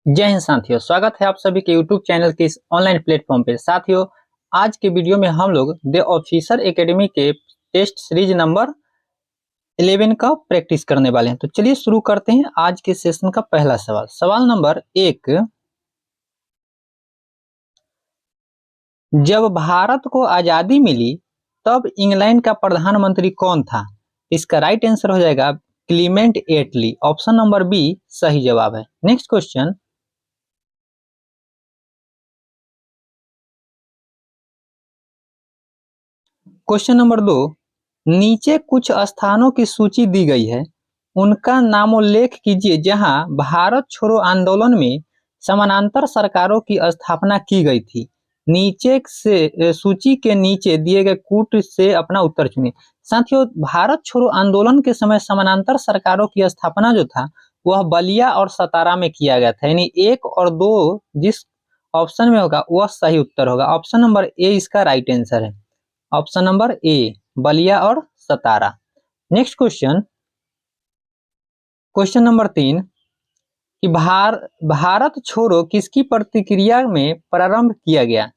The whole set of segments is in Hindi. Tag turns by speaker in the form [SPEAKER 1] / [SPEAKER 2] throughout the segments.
[SPEAKER 1] जय हिंद साथियों, स्वागत है आप सभी के YouTube चैनल के इस ऑनलाइन प्लेटफॉर्म पे। साथियों, आज के वीडियो में हम लोग द ऑफिसर एकेडमी के टेस्ट सीरीज नंबर 11 का प्रैक्टिस करने वाले हैं। तो चलिए शुरू करते हैं आज के सेशन का पहला सवाल। सवाल नंबर 1, जब भारत को आजादी मिली तब इंग्लैंड का प्रधानमंत्री कौन था? इसका राइट आंसर हो जाएगा क्लीमेंट एटली। ऑप्शन नंबर बी सही जवाब है। नेक्स्ट क्वेश्चन, क्वेश्चन नंबर 2, नीचे कुछ स्थानों की सूची दी गई है, उनका नामोल्लेख कीजिए जहां भारत छोड़ो आंदोलन में समानांतर सरकारों की स्थापना की गई थी। नीचे से सूची के नीचे दिए गए कूट से अपना उत्तर चुनिए। साथियों, भारत छोड़ो आंदोलन के समय समानांतर सरकारों की स्थापना जो था वह बलिया और सतारा में किया गया था, यानी 1 और 2 जिस ऑप्शन में होगा वह सही उत्तर होगा। ऑप्शन नंबर ए इसका राइट आंसर है। ऑप्शन नंबर ए बलिया और सतारा। नेक्स्ट क्वेश्चन, क्वेश्चन नंबर 3 कि भारत छोड़ो किसकी प्रतिक्रिया में प्रारंभ किया गया?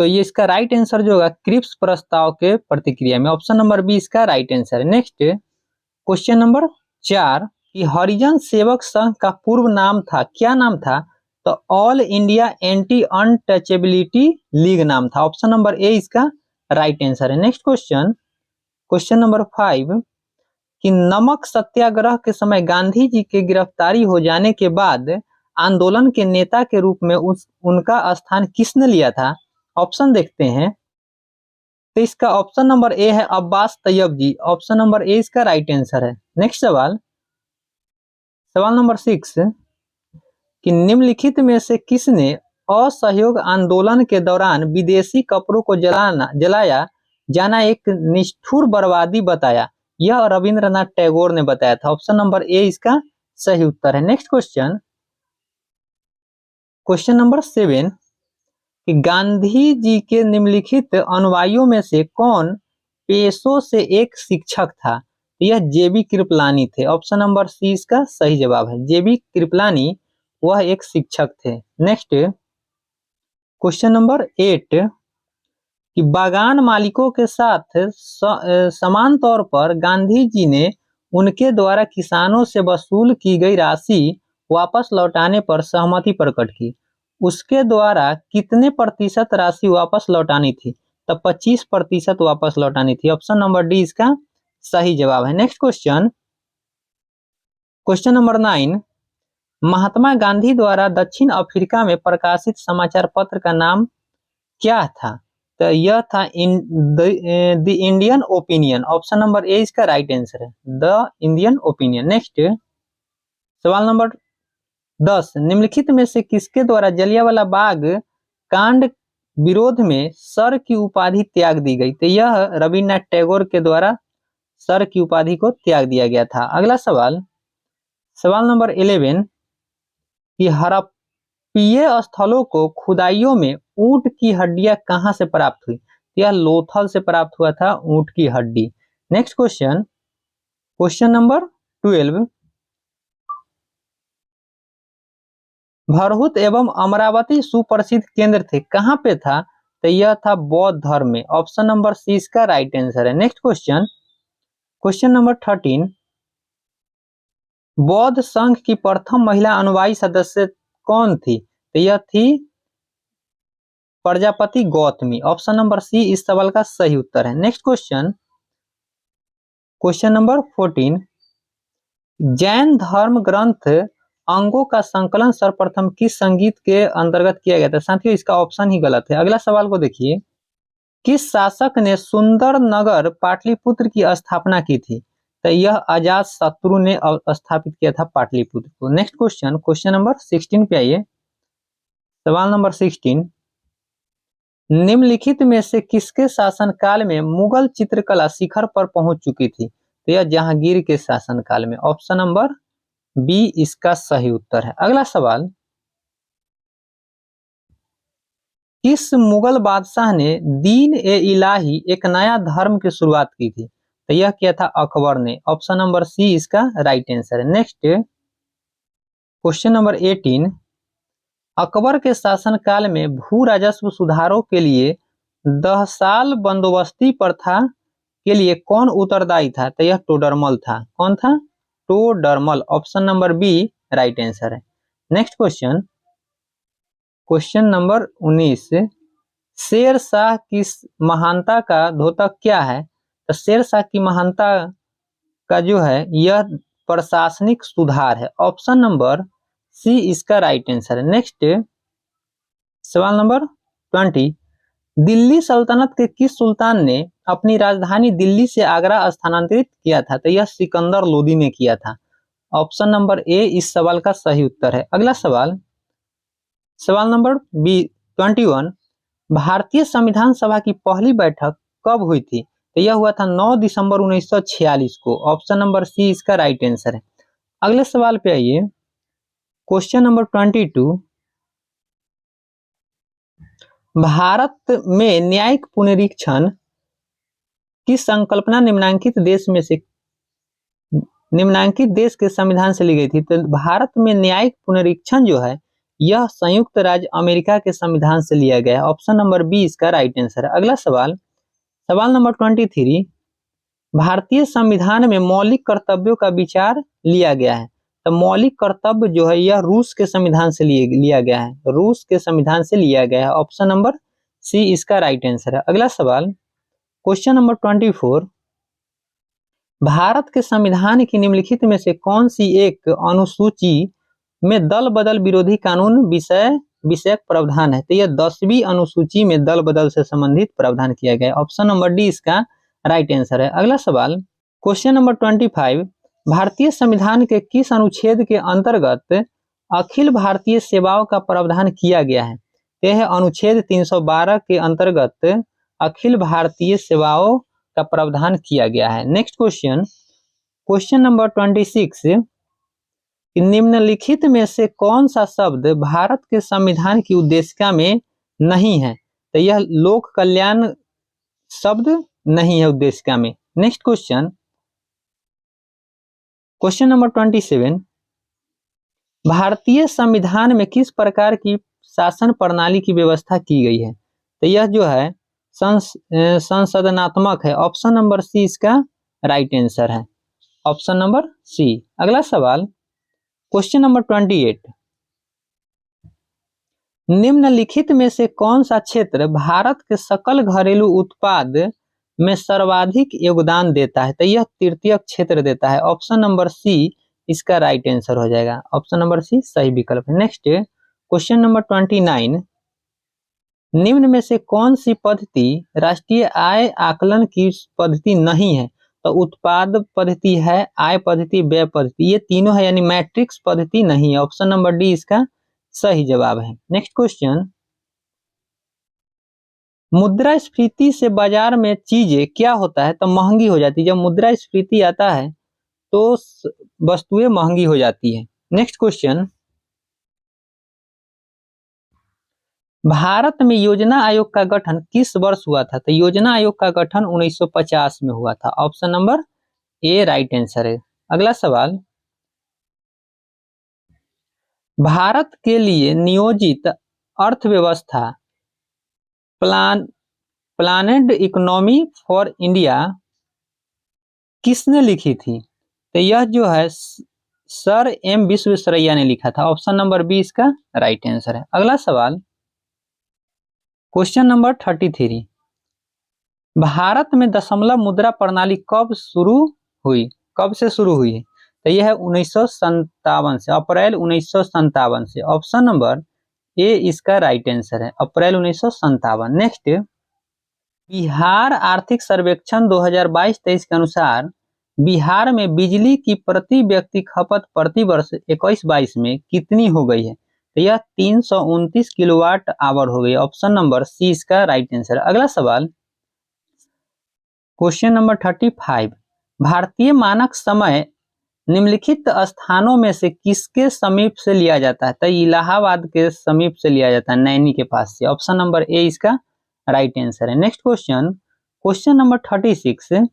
[SPEAKER 1] तो ये इसका राइट आंसर जो होगा क्रिप्स प्रस्ताव के प्रतिक्रिया में। ऑप्शन नंबर बी इसका राइट आंसर है। नेक्स्ट क्वेश्चन नंबर 4 कि हरिजन सेवक संघ का पूर्व नाम था, क्या नाम था? तो all India anti untouchability league नाम था। ऑप्शन नंबर ए इसका राइट आंसर है। नेक्स्ट क्वेश्चन, क्वेश्चन नंबर 5 कि नमक सत्याग्रह के समय गांधी जी के गिरफ्तारी हो जाने के बाद आंदोलन के नेता के रूप में उनका स्थान किसने लिया था? ऑप्शन देखते हैं। तो इसका ऑप्शन नंबर ए है अब्बास तैयब जी। ऑप्शन नंबर ए इसका राइट आंसर है। नेक्स्ट सवाल, सवाल नंबर 6 कि निम्नलिखित में से किसने असहयोग आंदोलन के दौरान विदेशी कपड़ों को जलाया जाना एक निष्ठुर बर्बादी बताया? यह रविंद्रनाथ टैगोर ने बताया था। ऑप्शन नंबर ए इसका सही उत्तर है। नेक्स्ट क्वेश्चन, क्वेश्चन नंबर 7 कि गांधी जी के निम्नलिखित अनुयायियों में से कौन पेशों से एक शिक्षक था? यह जेबी कृपलानी थे। ऑप्शन नंबर सी इसका सही जवाब है। जेबी कृपलानी वह एक शिक्षक थे। नेक्स्ट क्वेश्चन नंबर 8 कि बागान मालिकों के साथ समान तौर पर गांधी जी ने उनके द्वारा किसानों से वसूल की गई राशि वापस लौटाने पर सहमति प्रकट की। उसके द्वारा कितने प्रतिशत राशि वापस लौटानी थी? तो 25% वापस लौटानी थी। ऑप्शन नंबर डी इसका सही जवाब है। Next question, question number 9 Mahatma Gandhi द्वारा दक्षिण अफ्रीका में प्रकाशित समाचार पत्र का नाम क्या था? तो यह था the Indian opinion. Option number ए इसका राइट आंसर है, द इंडियन ओपिनियन। नेक्स्ट सवाल नंबर 10 निम्नलिखित में से किसके द्वारा जलियांवाला बाग कांड विरोध में सर की उपाधि त्याग दी गई? तो यह रविन्द्रनाथ टैगोर के द्वारा सर की उपाधि को त्याग दिया गया था। अगला सवाल, सवाल नंबर 11 कि हड़प्पीय स्थलों को खुदाइयों में ऊंट की हड्डियां कहां से प्राप्त हुई? यह लोथल से प्राप्त हुआ था ऊंट की हड्डी। Next question, question number 12 Bharhut एवं अमरावती सुप्रसिद्ध केंद्र थे, कहां पे था? तो यह था बौद्ध धर्म में। ऑप्शन नंबर सी इसका राइट आंसर है। नेक्स्ट क्वेश्चन, क्वेश्चन नंबर 13 बौद्ध संघ की प्रथम महिला अनुयायी सदस्य कौन थी? तो यह थी Prajapati Gautami. Option number C इस सवाल का सही उत्तर है। Next question, question number 14 Jain धर्म ग्रंथ अंगों का संकलन सर्वप्रथम किस संगीत के अंतर्गत किया गया था? साथियों, इसका ऑप्शन ही गलत है। अगला सवाल को देखिए, किस शासक ने सुंदर नगर पाटलिपुत्र की स्थापना की थी? तो यह अजात शत्रु ने स्थापित किया था पाटलिपुत्र को। नेक्स्ट क्वेश्चन, क्वेश्चन नंबर 16 पे आइए। सवाल नंबर 16 निम्नलिखित में से किसके शासनकाल में मुगल चित्रकला शिखर पर पहुंच चुकी थी? तो यह जहांगीर के शासनकाल में। ऑप्शन नंबर बी इसका सही उत्तर है। अगला सवाल, किस मुगल बादशाह ने दीन ए इलाही एक नया धर्म की शुरुआत की थी? तो यह किया था अकबर ने। ऑप्शन नंबर सी इसका राइट आंसर है। नेक्स्ट क्वेश्चन नंबर 18 अकबर के शासनकाल में भू राजस्व सुधारों के लिए 10 साल बंदोबस्ती प्रथा के लिए कौन उत्तरदायी था? तो यह टोडरमल था। कौन था? Todarmal. Option number B right answer है। Next question, question number 19, Sher Shah की महानता का द्योतक क्या है? तो शेर शाह की महानता का जो है यह प्रशासनिक सुधार है। ऑप्शन नंबर सी इसका राइट आंसर है। नेक्स्ट सवाल नंबर 20, दिल्ली सल्तनत के किस सुल्तान ने अपनी राजधानी दिल्ली से आगरा स्थानांतरित किया था? तो यह सिकंदर लोदी ने किया था। ऑप्शन नंबर ए इस सवाल का सही उत्तर है। अगला सवाल, सवाल नंबर 21, भारतीय संविधान सभा की पहली बैठक कब हुई थी? तो यह हुआ था 9 दिसंबर 1946 को। ऑप्शन नंबर सी इसका राइट आंसर है। अगले सवाल पे आइए, क्वेश्चन नंबर 22, भारत में न्यायिक पुनरीक्षण की संकल्पना निम्नांकित देश के संविधान से ली गई थी। तो भारत में न्यायिक पुनरीक्षण जो है यह संयुक्त राज्य अमेरिका के संविधान से लिया गया है। ऑप्शन नंबर बी इसका राइट आंसर है। अगला सवाल, सवाल नंबर 23, भारतीय संविधान में मौलिक कर्तव्यों का विचार लिया गया है। तो मौलिक कर्तव्य जो है यह रूस के संविधान से लिया गया है। रूस के संविधान से लिया गया है। ऑप्शन नंबर सी इसका राइट आंसर है। अगला सवाल, क्वेश्चन नंबर 24, भारत के संविधान की निम्नलिखित में से कौन सी एक अनुसूची में दल बदल विरोधी कानून विषयक प्रावधान है? तो यह 10वीं अनुसूची में दल बदल से संबंधित प्रावधान किया गया है। ऑप्शन नंबर डी इसका राइट आंसर है। अगला सवाल, क्वेश्चन नंबर 25, भारतीय संविधान के किस अनुच्छेद के अंतर्गत अखिल भारतीय सेवाओं का प्रावधान किया गया है? यह अनुच्छेद 312 के अंतर्गत अखिल भारतीय सेवाओं का प्रावधान किया गया है। नेक्स्ट क्वेश्चन, क्वेश्चन नंबर 26, निम्नलिखित में से कौन सा शब्द भारत के संविधान की उद्देशिका में नहीं है? तो यह लोक कल्याण शब्द नहीं है उद्देशिका में। नेक्स्ट क्वेश्चन, क्वेश्चन नंबर 27, भारतीय संविधान में किस प्रकार की शासन प्रणाली की व्यवस्था की गई है? तो यह जो है संसदनात्मक है। ऑप्शन नंबर सी इसका राइट आंसर है। Option number C. अगला सवाल, क्वेश्चन नंबर 28, निम्नलिखित में से कौन सा क्षेत्र भारत के सकल घरेलू उत्पाद में सर्वाधिक योगदान देता है? तो यह तृतीयक क्षेत्र देता है। ऑप्शन नंबर सी इसका राइट आंसर हो जाएगा। ऑप्शन नंबर सी सही विकल्प है। नेक्स्ट क्वेश्चन नंबर 29, निम्न में से कौन सी पद्धति राष्ट्रीय आय आकलन की पद्धति नहीं है? तो उत्पाद पद्धति है, आय पद्धति, व्यय पद्धति, ये तीनों है, यानी मैट्रिक्स पद्धति नहीं है। ऑप्शन नंबर डी इसका सही जवाब है। नेक्स्ट क्वेश्चन, मुद्रास्फीति से बाजार में चीजें क्या होता है? तो महंगी हो जाती है। जब मुद्रास्फीति आता है तो वस्तुएं महंगी हो जाती है। नेक्स्ट क्वेश्चन, भारत में योजना आयोग का गठन किस वर्ष हुआ था? तो योजना आयोग का गठन 1950 में हुआ था। Option number A right answer है। अगला सवाल, भारत के लिए नियोजित अर्थव्यवस्था प्लानेड इकोनॉमी फॉर इंडिया किसने लिखी थी? तो यह जो है सर एम विश्वेश्वरैया ने लिखा था। ऑप्शन नंबर बी इसका राइट आंसर है। अगला सवाल, क्वेश्चन नंबर 33, भारत में दशमलव मुद्रा प्रणाली कब से शुरू हुई? तो यह है 1957 से, अप्रैल 1957 से। ऑप्शन नंबर ए इसका राइट आंसर है, अप्रैल 1957। नेक्स्ट, बिहार आर्थिक सर्वेक्षण 2022-23 के अनुसार बिहार में बिजली की प्रति व्यक्ति खपत प्रति वर्ष 21-22 में कितनी हो गई है? तो यह 329 किलोवाट आवर हो गई। ऑप्शन नंबर सी इसका राइट आंसर। अगला सवाल, क्वेश्चन नंबर 35, भारतीय मानक समय निम्नलिखित स्थानों में से किसके समीप से लिया जाता है? तो इलाहाबाद के समीप से लिया जाता है, नैनी के पास से। ऑप्शन नंबर ए इसका राइट आंसर है। Next question, question number 36,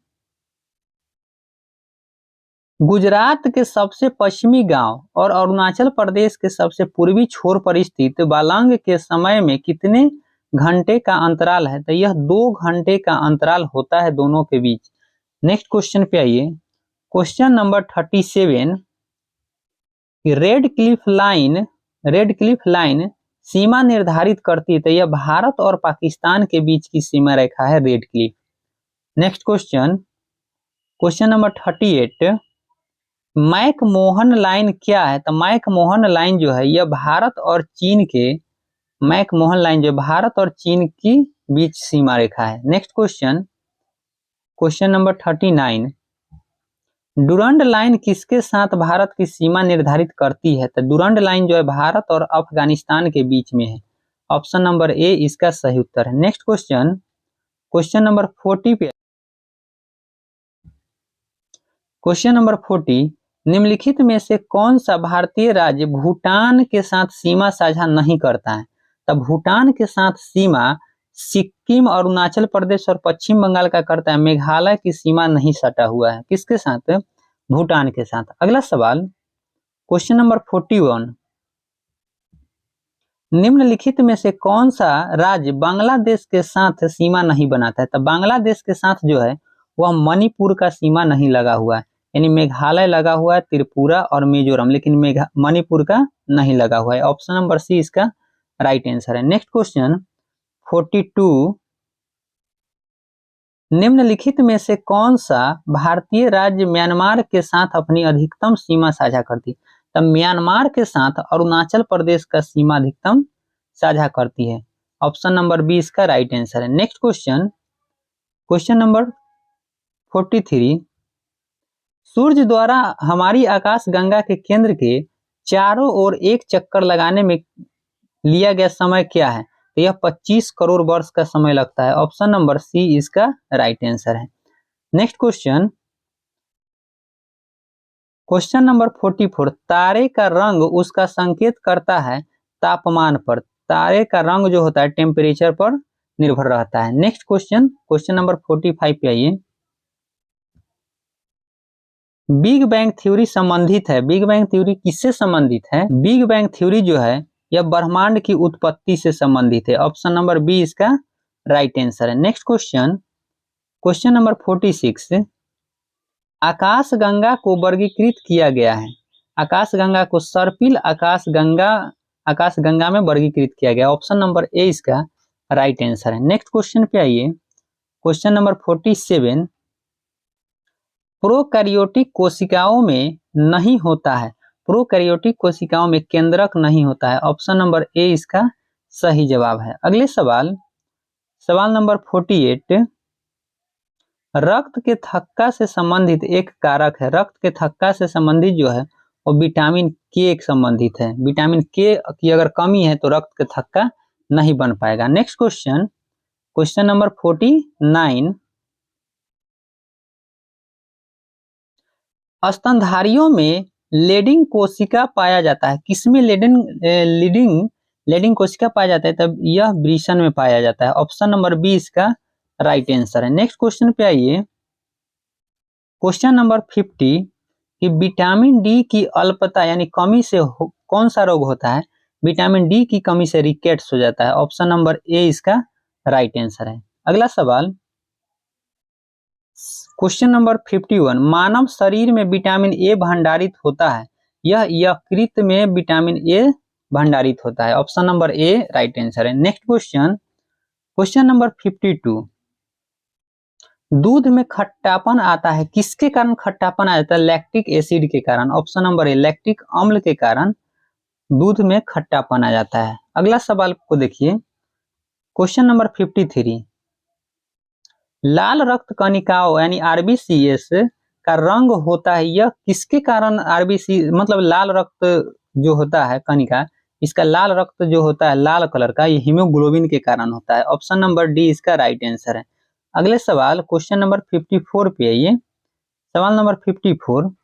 [SPEAKER 1] Gujarat के सबसे पश्चिमी गांव और अरुणाचल प्रदेश के सबसे पूर्वी छोर पर स्थित बालंग के समय में कितने घंटे का अंतराल है? तो यह 2 घंटे का अंतराल होता है दोनों के बीच। नेक्स्ट क्वेश्चन पे आइए, question number 37। Radcliffe line सीमा निर्धारित करती है, तो यह भारत और पाकिस्तान के बीच की सीमा रेखा है red Cliff. Next question number 38। McMahon line क्या है? तो मैकमोहन लाइन जो है यह भारत और चीन की बीच सीमा रेखा है। Next question number 39। Durand line किसके साथ भारत की सीमा निर्धारित करती है? तो डुरंड लाइन जो है भारत और अफगानिस्तान के बीच में है। ऑप्शन नंबर ए इसका सही उत्तर है। नेक्स्ट क्वेश्चन नंबर 40 पे, क्वेश्चन नंबर 40। निम्नलिखित में से कौन सा भारतीय राज्य भूटान के साथ सीमा साझा नहीं करता है? तब भूटान के साथ सीमा सिक्किम, अरुणाचल प्रदेश और पश्चिम बंगाल का करता है। मेघालय की सीमा नहीं सटा हुआ है। किसके साथ? भूटान के साथ। अगला सवाल, क्वेश्चन नंबर 41। निम्नलिखित में से कौन सा राज्य बांग्लादेश के साथ सीमा नहीं बनाता है? तब बांग्लादेश के साथ जो है वह मणिपुर का सीमा नहीं लगा हुआ है, यानी मेघालय लगा हुआ है, त्रिपुरा और मिजोरम, लेकिन मणिपुर का नहीं लगा हुआ है। ऑप्शन नंबर सी इसका राइट आंसर है। Next question 42। निम्नलिखित में से कौन सा भारतीय राज्य म्यांमार के साथ अपनी अधिकतम सीमा साझा करती है? तब म्यांमार के साथ अरुणाचल प्रदेश का सीमा अधिकतम साझा करती है। ऑप्शन नंबर बी इसका राइट आंसर है। Next question number 43। सूर्य द्वारा हमारी आकाश गंगा के केंद्र के चारों ओर एक चक्कर लगाने में लिया गया समय क्या है? तो यह 25 करोड़ वर्ष का समय लगता है। ऑप्शन नंबर सी इसका राइट आंसर है। Next question number 44। तारे का रंग उसका संकेत करता है तापमान पर। तारे का रंग जो होता है टेम्परेचर पर निर्भर रहता है। नेक्स्ट क्वेश्चन नंबर 45 पे आइए। बिग बैंग थ्योरी संबंधित है। बिग बैंग थ्योरी किससे संबंधित है? बिग बैंग थ्योरी जो है यह ब्रह्मांड की उत्पत्ति से संबंधित है। ऑप्शन नंबर बी इसका राइट आंसर है। Next question number 46। आकाशगंगा को वर्गीकृत किया गया है। आकाशगंगा को सर्पिल आकाशगंगा में वर्गीकृत किया गया। ऑप्शन नंबर ए इसका राइट आंसर है। नेक्स्ट क्वेश्चन पे आइए, क्वेश्चन नंबर 47। प्रोकैरियोटिक कोशिकाओं में नहीं होता है। प्रोकैरियोटिक कोशिकाओं में केंद्रक नहीं होता है। ऑप्शन नंबर ए इसका सही जवाब है। अगले सवाल नंबर 48। रक्त के थक्का से संबंधित एक कारक है। रक्त के थक्का से संबंधित जो है वो विटामिन के संबंधित है। विटामिन के की अगर कमी है तो रक्त के थक्का नहीं बन पाएगा। Next question number 49। स्तनधारियों में लेडिंग कोशिका पाया जाता है। किसमें लेडिंग कोशिका पाया जाता है? तब यह वृषण में पाया जाता है। ऑप्शन नंबर बी इसका राइट आंसर है। नेक्स्ट क्वेश्चन पे आइए, क्वेश्चन नंबर 50 कि विटामिन डी की अल्पता यानी कमी से कौन सा रोग होता है? विटामिन डी की कमी से रिकेट्स हो जाता है। ऑप्शन नंबर ए इसका राइट आंसर है। अगला सवाल क्वेश्चन नंबर 51। मानव शरीर में विटामिन ए भंडारित होता है। यह यकृत में विटामिन ए भंडारित होता है। Option number A right answer है। Next question number 52। दूध में खट्टापन आता है। किसके कारण खट्टापन आ जाता है? लैक्टिक एसिड के कारण। ऑप्शन नंबर ए लैक्टिक अम्ल के कारण दूध में खट्टापन आ जाता है। अगला सवाल को देखिए, क्वेश्चन नंबर 53। लाल रक्त कणिकाओं यानी आरबीसीएस का रंग होता है, यह किसके कारण आरबीसी मतलब लाल रक्त जो होता है कणिका, इसका लाल रक्त जो होता है लाल कलर का, ये हीमोग्लोबिन के कारण होता है। ऑप्शन नंबर डी इसका राइट आंसर है। अगले सवाल क्वेश्चन नंबर 54 पे आइए। सवाल नंबर 54।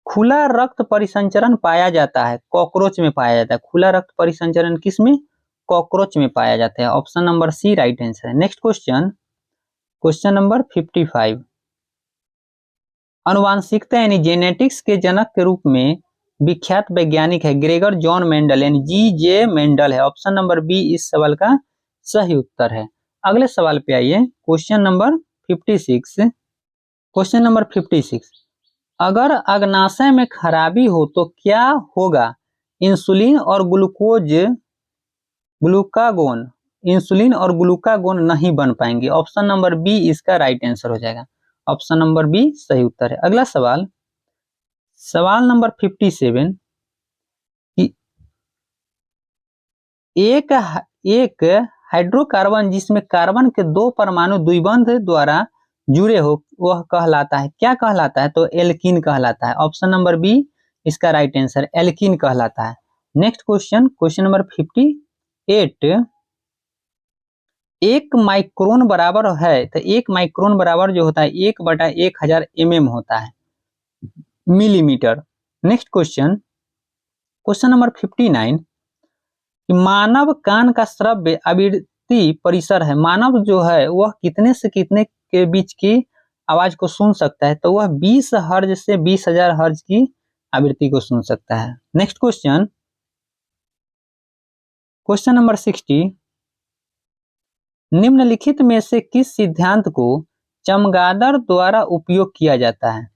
[SPEAKER 1] खुला रक्त परिसंचरण पाया जाता है कॉकरोच में पाया जाता है। खुला रक्त परिसंचरण किसमें? कॉकरोच में पाया जाता है। Option number C right answer है। Next question number 55। अनुवांशिकता यानी जेनेटिक्स के जनक के रूप में विख्यात वैज्ञानिक है ग्रेगर जॉन मेंडल यानी G.J. मेंडल है। ऑप्शन नंबर बी इस सवाल का सही उत्तर है। अगले सवाल पे आइए, क्वेश्चन नंबर 56। क्वेश्चन नंबर 56, अगर अग्नाशय में खराबी हो तो क्या होगा? इंसुलिन और ग्लूकागोन नहीं बन पाएंगे। ऑप्शन नंबर बी इसका राइट आंसर हो जाएगा। ऑप्शन नंबर बी सही उत्तर है। अगला सवाल, सवाल नंबर 57 कि एक हाइड्रोकार्बन जिसमें कार्बन के दो परमाणु द्विबंध द्वारा जुड़े हो वह कहलाता है, क्या कहलाता है? तो एल्कीन कहलाता है। ऑप्शन नंबर बी इसका राइट आंसर एल्कीन कहलाता है। नेक्स्ट क्वेश्चन, क्वेश्चन नंबर 58, एक माइक्रोन बराबर है, तो एक माइक्रोन बराबर जो होता है 1/1000 mm होता है, millimetre. Next question, question number 59, मानव कान का श्रव्य आवृत्ति परिसर है, मानव जो है वह कितने से कितने के बीच की आवाज को सुन सकता है? तो वह 20 हर्ज से 20,000 हर्ज की आवृत्ति को सुन सकता है। नेक्स्ट क्वेश्चन, क्वेश्चन नंबर 60, निम्नलिखित में से किस सिद्धांत को चमगादड़ द्वारा उपयोग किया जाता है?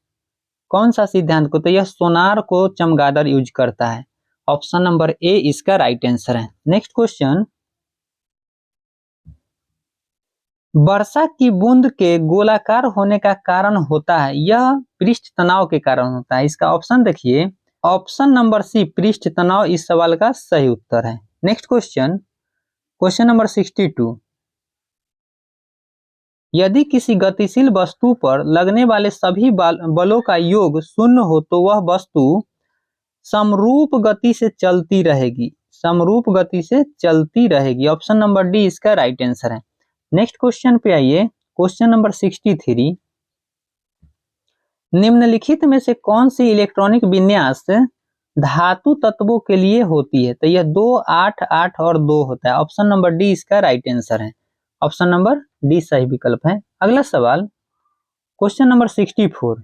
[SPEAKER 1] कौन सा सिद्धांत को? तो यह सोनार को चमगादड़ यूज करता है। ऑप्शन नंबर ए इसका राइट आंसर है। नेक्स्ट क्वेश्चन, वर्षा की बूंद के गोलाकार होने का कारण होता है, यह पृष्ठ तनाव के कारण होता है। इसका ऑप्शन देखिए, ऑप्शन नंबर सी पृष्ठ तनाव इस सवाल का सही उत्तर है। नेक्स्ट क्वेश्चन, क्वेश्चन नंबर 62, यदि किसी गतिशील वस्तु पर लगने वाले सभी बलों का योग शून्य हो तो वह वस्तु समरूप गति से चलती रहेगी, समरूप गति से चलती रहेगी। ऑप्शन नंबर डी इसका राइट आंसर है। नेक्स्ट क्वेश्चन पे आइए, क्वेश्चन नंबर 63, निम्नलिखित में से कौन सी इलेक्ट्रॉनिक विन्यास धातु तत्वों के लिए होती है? तो यह 2, 8, 8 और 2 होता है। ऑप्शन नंबर डी इसका राइट आंसर है। ऑप्शन नंबर डी सही विकल्प है। अगला सवाल, क्वेश्चन नंबर 64,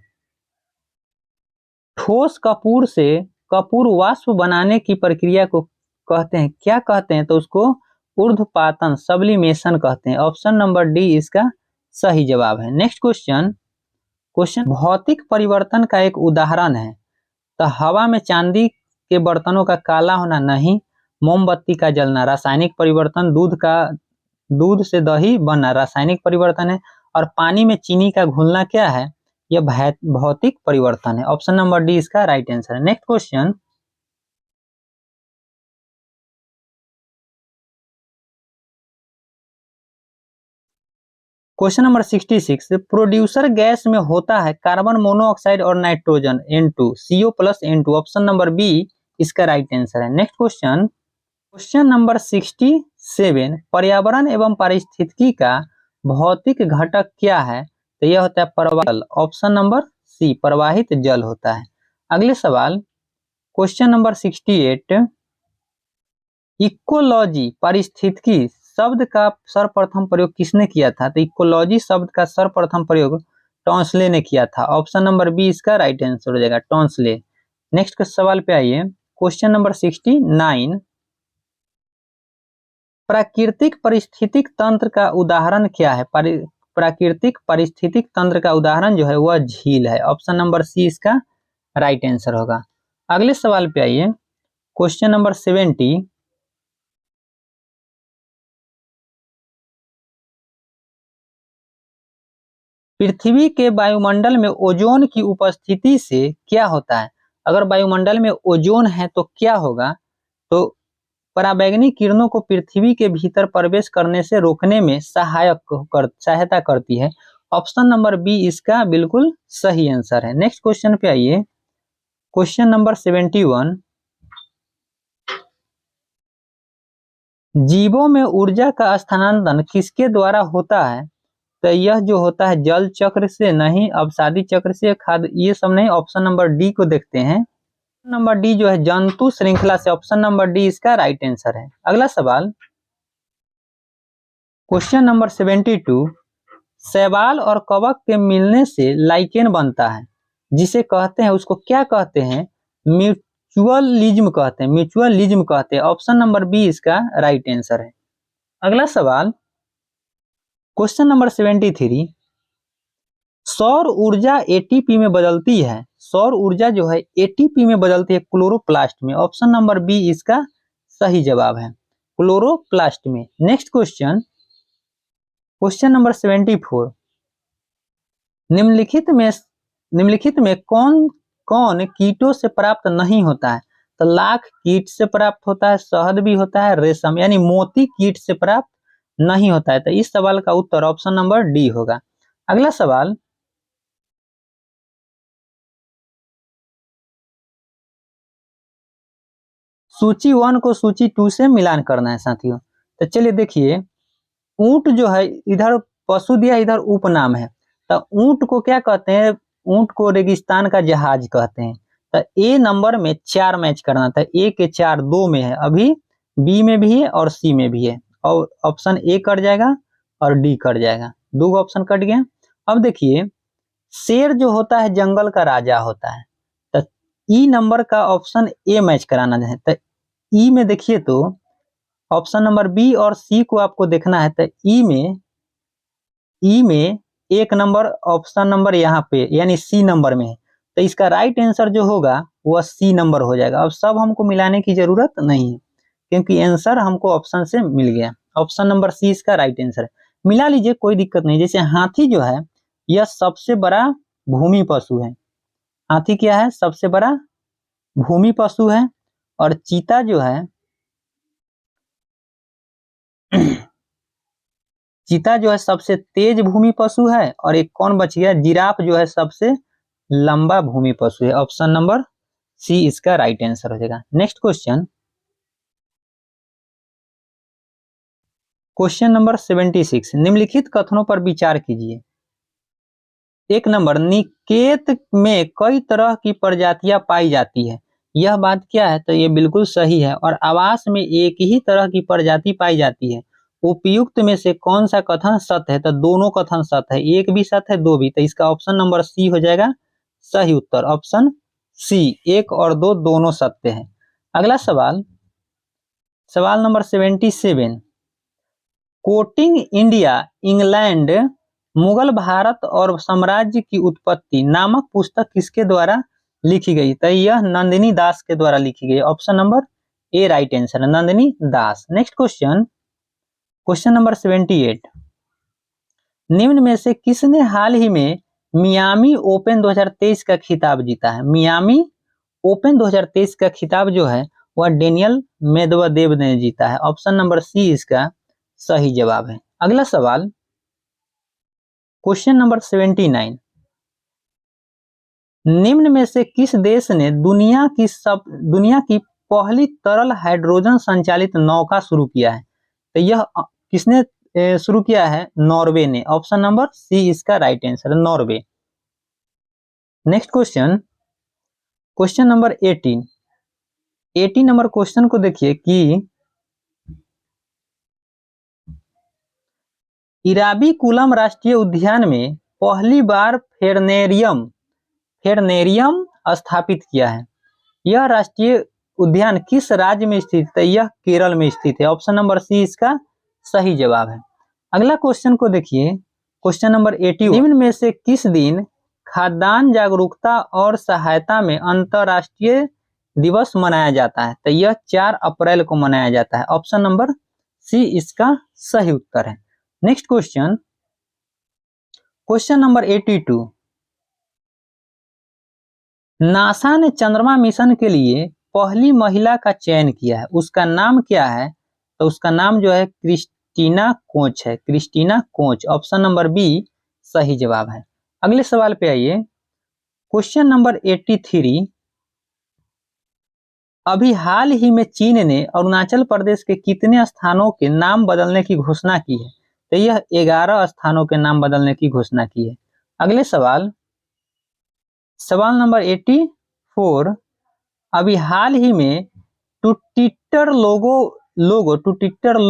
[SPEAKER 1] ठोस कपूर से कपूर वाष्प बनाने की प्रक्रिया को कहते हैं, क्या कहते हैं? तो उसको ऊर्ध्वपातन सब्लिमेशन कहते हैं। ऑप्शन नंबर डी इसका सही जवाब है। नेक्स्ट क्वेश्चन, क्वेश्चन भौतिक परिवर्तन का एक उदाहरण है, तो हवा में चांदी के बर्तनों का काला होना नहीं, मोमबत्ती का जलना रासायनिक परिवर्तन, दूध से दही बनना रासायनिक परिवर्तन है, और पानी में चीनी का घुलना क्या है? यह भौतिक परिवर्तन है। ऑप्शन नंबर डी इसका राइट आंसर है। Next question, question number 66, producer gas में होता है कार्बन मोनोऑक्साइड और nitrogen N2 CO+N2। Option number B इसका राइट आंसर है। नेक्स्ट क्वेश्चन, क्वेश्चन नंबर 67, पर्यावरण एवं पारिस्थितिकी का भौतिक घटक क्या है? तो यह होता है प्रवाह। ऑप्शन नंबर सी प्रवाहित जल होता है। अगले सवाल, क्वेश्चन नंबर 68, इकोलॉजी पारिस्थितिकी शब्द का सर्वप्रथम प्रयोग किसने किया था? तो इकोलॉजी शब्द का सर्वप्रथम प्रयोग टॉन्सले ने किया था। ऑप्शन नंबर बी इसका राइट आंसर हो जाएगा, टॉन्सले। नेक्स्ट के सवाल पे आइए, क्वेश्चन नंबर 69, प्राकृतिक पारिस्थितिक तंत्र का उदाहरण क्या है? प्राकृतिक पारिस्थितिक तंत्र का उदाहरण जो है वह झील है। ऑप्शन नंबर सी इसका राइट आंसर होगा। अगले सवाल पे आइए, क्वेश्चन नंबर 70, पृथ्वी के वायुमंडल में ओजोन की उपस्थिति से क्या होता है? अगर वायुमंडल में ओजोन है तो क्या होगा? तो पराबैंगनी किरणों को पृथ्वी के भीतर प्रवेश करने से रोकने में सहायता करती है। ऑप्शन नंबर बी इसका बिल्कुल सही आंसर है। नेक्स्ट क्वेश्चन पे आइए, क्वेश्चन नंबर 71, जीवों में ऊर्जा का स्थानांतरण किसके द्वारा होता है? तो यह जो होता है जल चक्र से नहीं, अवसादी चक्र से, खाद, ये सब नहीं। ऑप्शन नंबर डी को देखते हैं, नंबर डी जो है जंतु श्रृंखला से। ऑप्शन नंबर डी इसका राइट आंसर है। अगला सवाल, क्वेश्चन नंबर 72, शैवाल और कवक के मिलने से लाइकेन बनता है, जिसे कहते हैं उसको क्या कहते हैं? म्यूचुअलिज्म कहते हैं, म्यूचुअलिज्म कहते हैं। ऑप्शन नंबर बी इसका राइट आंसर है। अगला सवाल, क्वेश्चन नंबर 73, सौर ऊर्जा एटीपी में बदलती है, सौर ऊर्जा जो है एटीपी में बदलती है क्लोरोप्लास्ट में। ऑप्शन नंबर बी इसका सही जवाब है, क्लोरोप्लास्ट में। नेक्स्ट क्वेश्चन, क्वेश्चन नंबर 74, निम्नलिखित में कौन कौन कीटों से प्राप्त नहीं होता है? तो लाख कीट से प्राप्त होता है, शहद भी होता है, रेशम यानी मोती कीट से प्राप्त नहीं होता है। तो इस सवाल का उत्तर ऑप्शन नंबर डी होगा। अगला सवाल, सूची 1 को सूची 2 से मिलान करना है साथियों। तो चलिए देखिए, ऊंट जो है इधर पशु दिया, इधर उपनाम है। तो ऊंट को क्या कहते हैं? ऊंट को रेगिस्तान का जहाज कहते हैं। तो ए नंबर में 4 मैच करना था, ए के 4 2 में है, अभी बी में भी है और सी में भी है, और ऑप्शन ए कट जाएगा और डी कट जाएगा, 2 ऑप्शन कट गए। अब देखिए, शेर जो होता है जंगल का राजा होता है। तो ई नंबर का ऑप्शन ए मैच कराना है। तो ई में देखिए तो ऑप्शन नंबर बी और सी को आपको देखना है। तो ई में एक नंबर ऑप्शन नंबर यहाँ पे यानी सी नंबर में है। तो इसका राइट आंसर जो होगा वह सी नंबर हो जाएगा। अब सब हमको मिलाने की जरूरत नहीं है, क्योंकि आंसर हमको ऑप्शन से मिल गया। ऑप्शन नंबर सी इसका राइट आंसर है। मिला लीजिए, कोई दिक्कत नहीं। जैसे हाथी जो है यह सबसे बड़ा भूमि पशु है। हाथी क्या है? सबसे बड़ा भूमि पशु है। और चीता जो है चीता जो है सबसे तेज भूमि पशु है। और एक कौन बच गया? जिराफ जो है सबसे लंबा भूमि पशु है। ऑप्शन नंबर सी इसका राइट आंसर हो जाएगा। नेक्स्ट क्वेश्चन, क्वेश्चन नंबर 76, निम्नलिखित कथनों पर विचार कीजिए। एक नंबर, निकेत में कई तरह की प्रजातियां पाई जाती है, यह बात क्या है? तो ये बिल्कुल सही है। और आवास में एक ही तरह की प्रजाति पाई जाती है। उपयुक्त में से कौन सा कथन सत्य है? तो दोनों कथन सत्य है, एक भी सत्य है, दो भी। तो इसका ऑप्शन नंबर सी हो जाएगा सही उत्तर। ऑप्शन सी, 1 और 2 दोनों सत्य है। अगला सवाल, सवाल number 77, coating India England, Mughal Bharat और साम्राज्य की उत्पत्ति नामक पुस्तक किसके द्वारा लिखी गई? तो यह नंदिनी दास के द्वारा लिखी गई। Option number A right answer है, नंदिनी दास। नेक्स्ट क्वेश्चन, क्वेश्चन नंबर 78, निम्न में से किसने हाल ही में मियामी ओपन 2023 का खिताब जीता है? मियामी ओपन 2023 का खिताब जो है वह डेनियल मेदवेदेव ने जीता है। ऑप्शन नंबर सी इसका सही जवाब है। अगला सवाल, क्वेश्चन नंबर 79, निम्न में से किस देश ने दुनिया की पहली तरल हाइड्रोजन संचालित नौका शुरू किया है? तो यह किसने शुरू किया है? नॉर्वे ने। ऑप्शन नंबर सी इसका राइट आंसर है, Norway. Next question, question number 18 number question को देखिए कि इराविकुलम राष्ट्रीय उद्यान में पहली बार फेरनेरियम स्थापित किया है। यह राष्ट्रीय उद्यान किस राज्य में स्थित है? यह केरल में स्थित है। ऑप्शन नंबर सी इसका सही जवाब है। अगला क्वेश्चन को देखिए, क्वेश्चन नंबर 81, निम्न में से किस दिन खाद्यान्न जागरूकता और सहायता में अंतरराष्ट्रीय दिवस मनाया जाता है? तो यह 4 अप्रैल को मनाया जाता है। ऑप्शन नंबर सी इसका सही उत्तर है। Next question, question number 82, NASA ने चंद्रमा मिशन के लिए पहली महिला का चयन किया है, उसका नाम क्या है? तो उसका नाम जो है क्रिस्टीना कोच है, Christina Koch. Option number B सही जवाब है। अगले सवाल पे आइए, क्वेश्चन नंबर 83, अभी हाल ही में चीन ने अरुणाचल प्रदेश के कितने स्थानों के नाम बदलने की घोषणा की है? तो यह 11 स्थानों के नाम बदलने की घोषणा की है। अगले सवाल, सवाल नंबर 84, अभी हाल ही में ट्विटर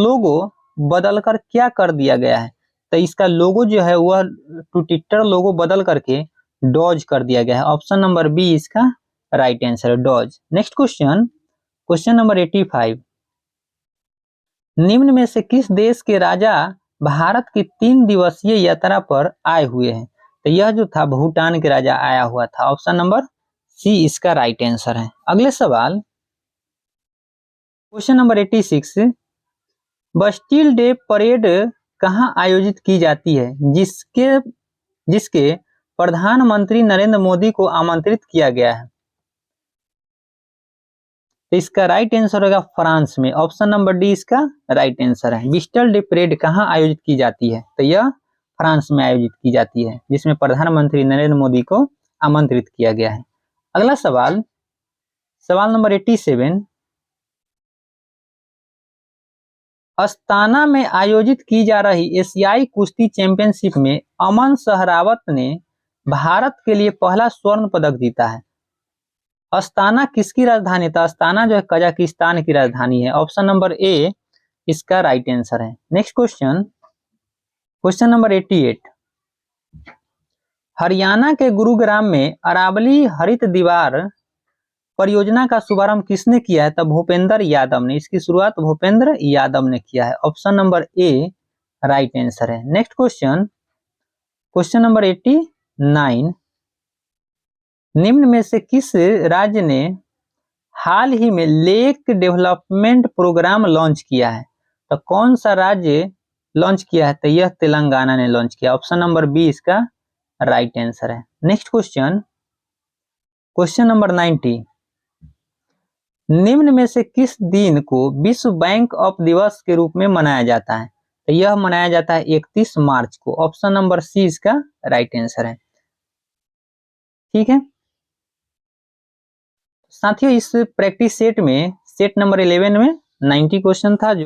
[SPEAKER 1] लोगो बदलकर क्या कर दिया गया है? तो इसका लोगो जो है वह ट्विटर लोगो बदल करके डॉज कर दिया गया है। ऑप्शन नंबर बी इसका राइट आंसर है, Dodge. Next question, question number 85, निम्न में से किस देश के राजा भारत की 3 दिवसीय यात्रा पर आए हुए हैं? तो यह जो था भूटान के राजा आया हुआ था। ऑप्शन नंबर सी इसका राइट आंसर है। अगले सवाल, क्वेश्चन नंबर 86, बस्टिल डे परेड कहाँ आयोजित की जाती है जिसके प्रधानमंत्री नरेंद्र मोदी को आमंत्रित किया गया है? तो इसका राइट आंसर होगा फ्रांस में। ऑप्शन नंबर डी इसका राइट आंसर है। बस्टिल डे परेड कहाँ आयोजित की जाती है? तो यह फ्रांस में आयोजित की जाती है, जिसमें प्रधानमंत्री नरेंद्र मोदी को आमंत्रित किया गया है। अगला सवाल, सवाल नंबर 87, अस्ताना में आयोजित की जा रही एशियाई कुश्ती चैंपियनशिप में अमन सहरावत ने भारत के लिए पहला स्वर्ण पदक जीता है। अस्ताना किसकी राजधानी था? अस्ताना जो है कजाकिस्तान की राजधानी है। ऑप्शन नंबर ए इसका राइट आंसर है। Next question, question number 88, Haryana के गुरुग्राम में अरावली हरित दीवार परियोजना का शुभारंभ किसने किया है? तब भूपेंद्र यादव ने। इसकी शुरुआत भूपेंद्र यादव ने किया है। Option number A right answer है। नेक्स्ट क्वेश्चन, क्वेश्चन नंबर 89, निम्न में से किस राज्य ने हाल ही में लेक डेवलपमेंट प्रोग्राम लॉन्च किया है? तो कौन सा राज्य लॉन्च किया है? तो यह तेलंगाना ने लॉन्च किया। ऑप्शन नंबर बी इसका राइट आंसर है। नेक्स्ट क्वेश्चन, क्वेश्चन नंबर 90, निम्न में से किस दिन को विश्व बैंक ऑफ दिवस के रूप में मनाया जाता है? तो यह मनाया जाता है 31 मार्च को। ऑप्शन नंबर सी इसका राइट आंसर है। ठीक है साथियों, इस प्रैक्टिस सेट में सेट नंबर 11 में 90 क्वेश्चन था।